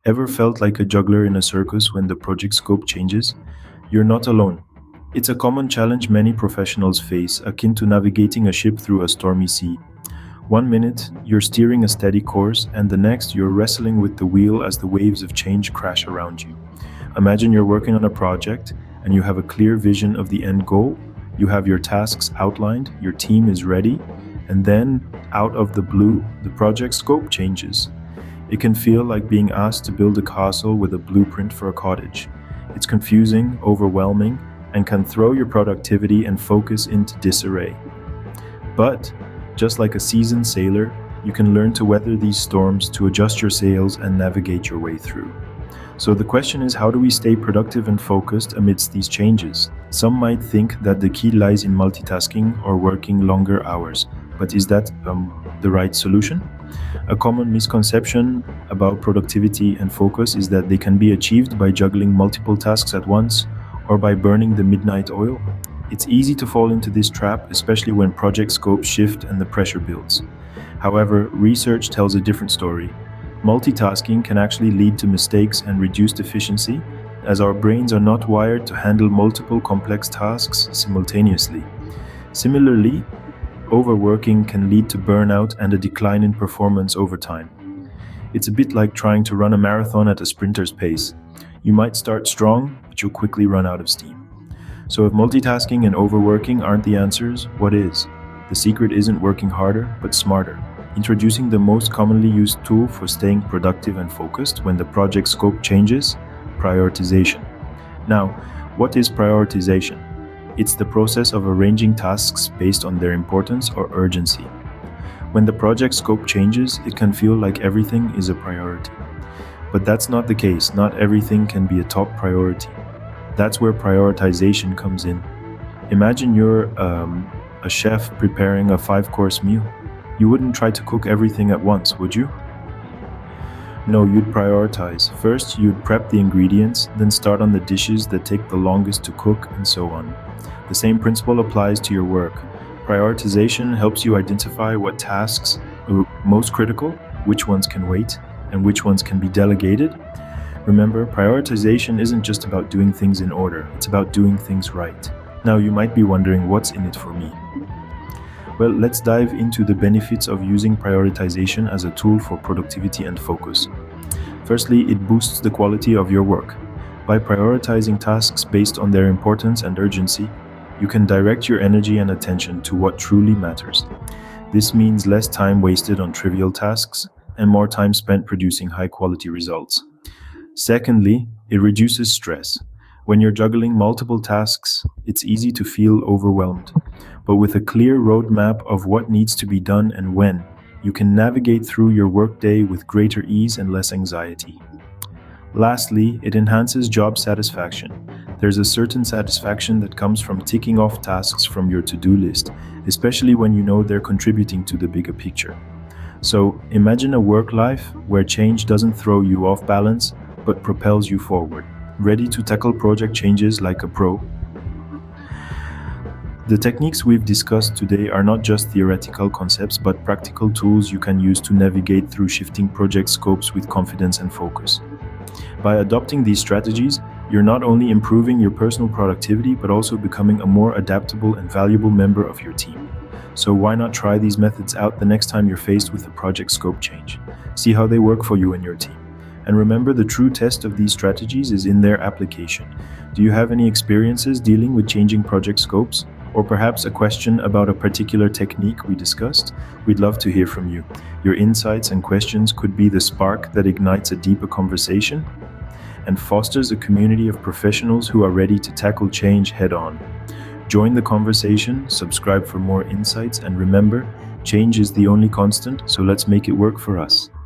Ever felt like a juggler in a circus when the project scope changes? You're not alone. It's a common challenge many professionals face, akin to navigating a ship through a stormy sea. One minute, you're steering a steady course, and the next, you're wrestling with the wheel as the waves of change crash around you. Imagine you're working on a project and you have a clear vision of the end goal. You have your tasks outlined, your team is ready, and then, out of the blue, the project scope changes. It can feel like being asked to build a castle with a blueprint for a cottage. It's confusing, overwhelming, and can throw your productivity and focus into disarray. But, just like a seasoned sailor, you can learn to weather these storms, to adjust your sails and navigate your way through. So the question is, how do we stay productive and focused amidst these changes? Some might think that the key lies in multitasking or working longer hours, but is that the right solution? A common misconception about productivity and focus is that they can be achieved by juggling multiple tasks at once or by burning the midnight oil. It's easy to fall into this trap, especially when project scopes shift and the pressure builds. However, research tells a different story. Multitasking can actually lead to mistakes and reduced efficiency, as our brains are not wired to handle multiple complex tasks simultaneously. Similarly, overworking can lead to burnout and a decline in performance over time. It's a bit like trying to run a marathon at a sprinter's pace. You might start strong, but you'll quickly run out of steam. So if multitasking and overworking aren't the answers, what is? The secret isn't working harder, but smarter. Introducing the most commonly used tool for staying productive and focused when the project scope changes: prioritization. Now, what is prioritization? It's the process of arranging tasks based on their importance or urgency. When the project scope changes, it can feel like everything is a priority. But that's not the case. Not everything can be a top priority. That's where prioritization comes in. Imagine you're a chef preparing a 5-course meal. You wouldn't try to cook everything at once, would you? No, you'd prioritize. First, you'd prep the ingredients, then start on the dishes that take the longest to cook, and so on. The same principle applies to your work. Prioritization helps you identify what tasks are most critical, which ones can wait, and which ones can be delegated. Remember, prioritization isn't just about doing things in order, it's about doing things right. Now, you might be wondering, what's in it for me? Well, let's dive into the benefits of using prioritization as a tool for productivity and focus. Firstly, it boosts the quality of your work. By prioritizing tasks based on their importance and urgency, you can direct your energy and attention to what truly matters. This means less time wasted on trivial tasks and more time spent producing high-quality results. Secondly, it reduces stress. When you're juggling multiple tasks, it's easy to feel overwhelmed. But with a clear roadmap of what needs to be done and when, you can navigate through your workday with greater ease and less anxiety. Lastly, it enhances job satisfaction. There's a certain satisfaction that comes from ticking off tasks from your to-do list, especially when you know they're contributing to the bigger picture. So imagine a work life where change doesn't throw you off balance, but propels you forward, ready to tackle project changes like a pro. The techniques we've discussed today are not just theoretical concepts, but practical tools you can use to navigate through shifting project scopes with confidence and focus. By adopting these strategies, you're not only improving your personal productivity, but also becoming a more adaptable and valuable member of your team. So why not try these methods out the next time you're faced with a project scope change? See how they work for you and your team. And remember, the true test of these strategies is in their application. Do you have any experiences dealing with changing project scopes? Or perhaps a question about a particular technique we discussed? We'd love to hear from you. Your insights and questions could be the spark that ignites a deeper conversation and fosters a community of professionals who are ready to tackle change head-on. Join the conversation, subscribe for more insights, and remember, change is the only constant, so let's make it work for us.